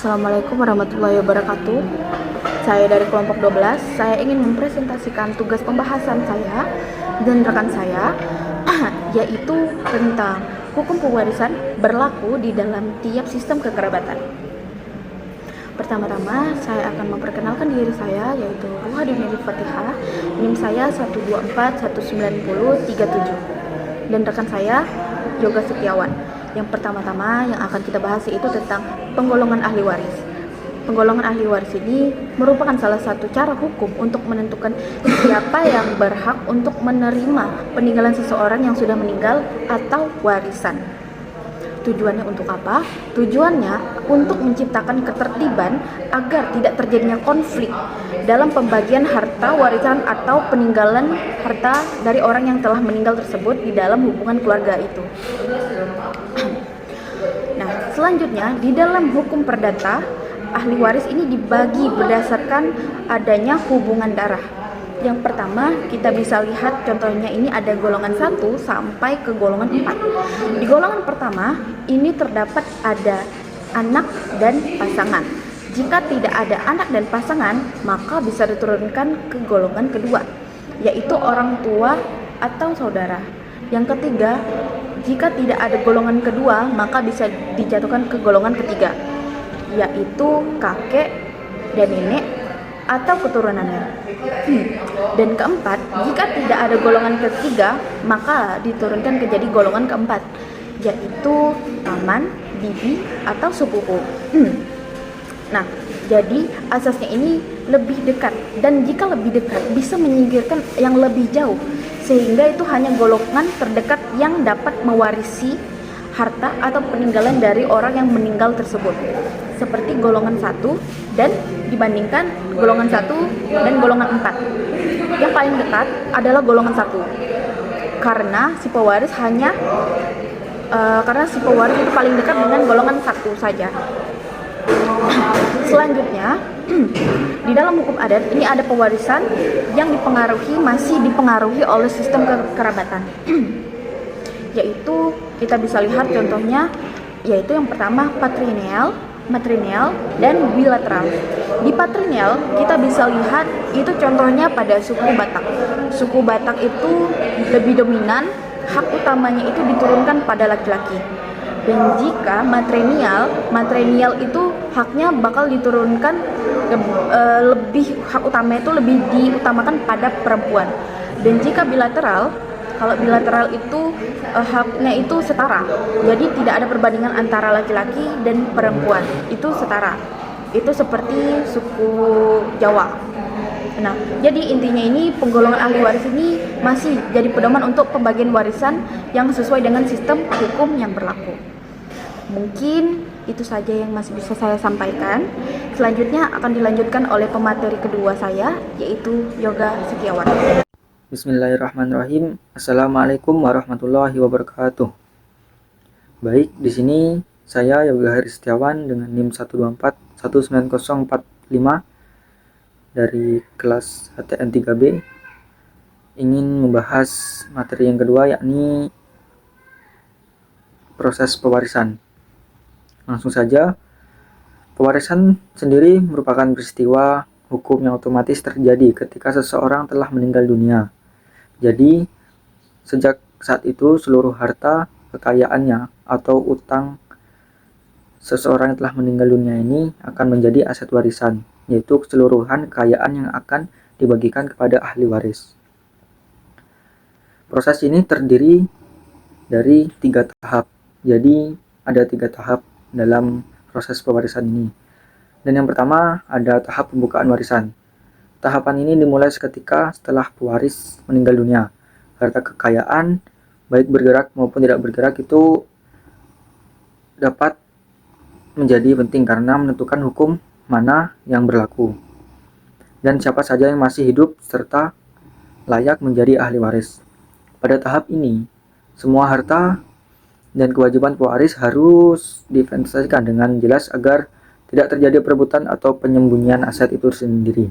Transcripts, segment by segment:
Assalamualaikum warahmatullahi wabarakatuh. Saya dari kelompok 12. Saya ingin mempresentasikan tugas pembahasan saya dan rekan saya yaitu tentang hukum pewarisan berlaku di dalam tiap sistem kekerabatan. Pertama-tama saya akan memperkenalkan diri saya, yaitu Ruhadin Fatihah. NIM saya 124190337 dan rekan saya Yoga Setiawan. Yang pertama-tama yang akan kita bahas yaitu tentang penggolongan ahli waris. Penggolongan ahli waris ini merupakan salah satu cara hukum untuk menentukan siapa yang berhak untuk menerima peninggalan seseorang yang sudah meninggal atau warisan. Tujuannya untuk apa? Tujuannya untuk menciptakan ketertiban agar tidak terjadinya konflik dalam pembagian harta warisan atau peninggalan harta dari orang yang telah meninggal tersebut di dalam hubungan keluarga itu. Nah, selanjutnya di dalam hukum perdata, ahli waris ini dibagi berdasarkan adanya hubungan darah. Yang pertama, kita bisa lihat contohnya ini ada golongan 1 sampai ke golongan 4. Di golongan pertama, ini terdapat ada anak dan pasangan. Jika tidak ada anak dan pasangan, maka bisa diturunkan ke golongan kedua, yaitu orang tua atau saudara. Yang ketiga, jika tidak ada golongan kedua, maka bisa dijatuhkan ke golongan ketiga, yaitu kakek dan nenek atau keturunannya. Dan keempat, jika tidak ada golongan ketiga, maka diturunkan ke jadi golongan keempat, yaitu paman, bibi, atau sepupu. Nah, jadi asasnya ini lebih dekat, dan jika lebih dekat bisa menyingkirkan yang lebih jauh, sehingga itu hanya golongan terdekat yang dapat mewarisi harta atau peninggalan dari orang yang meninggal tersebut, seperti golongan 1 dan dibandingkan golongan 1 dan golongan 4. Yang paling dekat adalah golongan 1 karena si pewaris itu paling dekat dengan golongan 1 saja. Selanjutnya, di dalam hukum adat ini ada pewarisan yang masih dipengaruhi oleh sistem kekerabatan. Yaitu kita bisa lihat contohnya, yaitu yang pertama patrilineal, matrilineal, dan bilateral. Di patrilineal kita bisa lihat itu contohnya pada suku Batak. Suku Batak itu lebih dominan, hak utamanya itu diturunkan pada laki-laki. Dan jika matrilineal itu haknya bakal diturunkan hak utamanya itu lebih diutamakan pada perempuan. Dan jika bilateral, kalau bilateral itu haknya itu setara, jadi tidak ada perbandingan antara laki-laki dan perempuan, itu setara. Itu seperti suku Jawa. Nah, jadi intinya ini penggolongan ahli waris ini masih jadi pedoman untuk pembagian warisan yang sesuai dengan sistem hukum yang berlaku. Mungkin itu saja yang masih bisa saya sampaikan. Selanjutnya akan dilanjutkan oleh pemateri kedua saya, yaitu Yoga Setiawan. Bismillahirrahmanirrahim. Assalamualaikum warahmatullahi wabarakatuh. Baik, di sini saya Yoga Hari Setiawan dengan NIM 124190045 dari kelas HTN 3B ingin membahas materi yang kedua, yakni proses pewarisan. Langsung saja, pewarisan sendiri merupakan peristiwa hukum yang otomatis terjadi ketika seseorang telah meninggal dunia. Jadi, sejak saat itu seluruh harta kekayaannya atau utang seseorang yang telah meninggal dunia ini akan menjadi aset warisan, yaitu keseluruhan kekayaan yang akan dibagikan kepada ahli waris. Proses ini terdiri dari 3 tahap. Jadi, ada 3 tahap dalam proses pewarisan ini. Dan yang pertama ada tahap pembukaan warisan. Tahapan ini dimulai seketika setelah pewaris meninggal dunia. Harta kekayaan, baik bergerak maupun tidak bergerak, itu dapat menjadi penting karena menentukan hukum mana yang berlaku dan siapa saja yang masih hidup serta layak menjadi ahli waris. Pada tahap ini, semua harta dan kewajiban pewaris harus diinvestasikan dengan jelas agar tidak terjadi perebutan atau penyembunyian aset itu sendiri.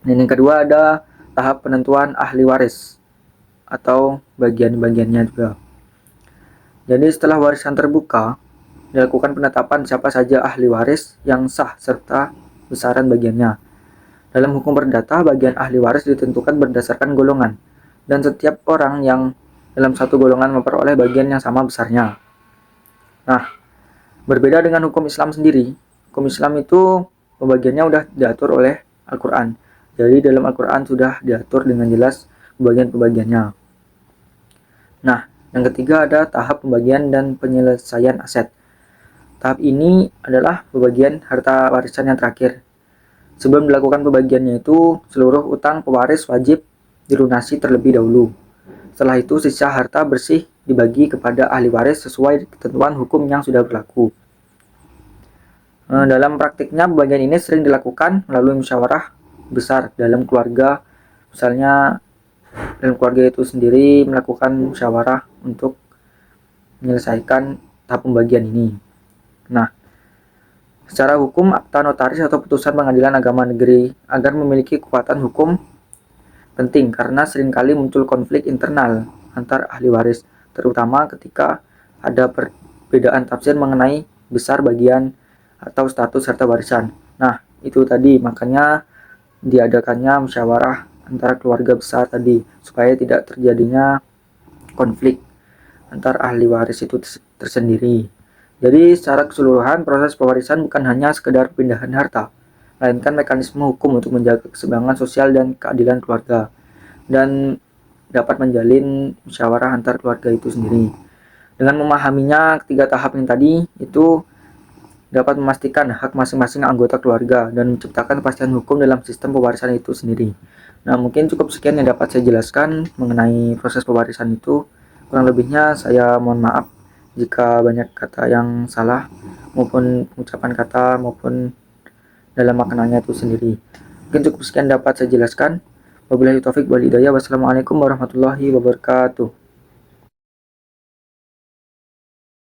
Dan yang kedua ada tahap penentuan ahli waris atau bagian-bagiannya juga. Jadi setelah warisan terbuka, dilakukan penetapan siapa saja ahli waris yang sah serta besaran bagiannya. Dalam hukum perdata, bagian ahli waris ditentukan berdasarkan golongan, dan setiap orang yang dalam satu golongan memperoleh bagian yang sama besarnya. Nah, berbeda dengan hukum Islam sendiri, hukum Islam itu pembagiannya udah diatur oleh Al-Quran. Jadi dalam Al-Quran sudah diatur dengan jelas pembagian-pembagiannya. Nah, yang ketiga ada tahap pembagian dan penyelesaian aset. Tahap ini adalah pembagian harta warisan yang terakhir. Sebelum dilakukan pembagiannya itu, seluruh utang pewaris wajib dilunasi terlebih dahulu. Setelah itu, sisa harta bersih dibagi kepada ahli waris sesuai ketentuan hukum yang sudah berlaku. Dalam praktiknya, pembagian ini sering dilakukan melalui musyawarah besar dalam keluarga. Misalnya, dalam keluarga itu sendiri melakukan musyawarah untuk menyelesaikan tahap pembagian ini. Nah, secara hukum, akta notaris atau putusan pengadilan agama negeri agar memiliki kekuatan hukum penting karena seringkali muncul konflik internal antar ahli waris, terutama ketika ada perbedaan tafsir mengenai besar bagian atau status harta warisan. Nah, itu tadi makanya diadakannya musyawarah antara keluarga besar tadi supaya tidak terjadinya konflik antar ahli waris itu tersendiri. Jadi secara keseluruhan proses pewarisan bukan hanya sekedar pindahan harta, melainkan mekanisme hukum untuk menjaga keseimbangan sosial dan keadilan keluarga, dan dapat menjalin musyawarah antar keluarga itu sendiri. Dengan memahaminya ketiga tahap yang tadi itu dapat memastikan hak masing-masing anggota keluarga dan menciptakan kepastian hukum dalam sistem pewarisan itu sendiri. Nah, mungkin cukup sekian yang dapat saya jelaskan mengenai proses pewarisan itu. Kurang lebihnya saya mohon maaf jika banyak kata yang salah maupun pengucapan kata maupun dalam maknanya itu sendiri. Mungkin cukup sekian dapat saya jelaskan. Wabillahi taufik wal hidayah. Wassalamualaikum warahmatullahi wabarakatuh.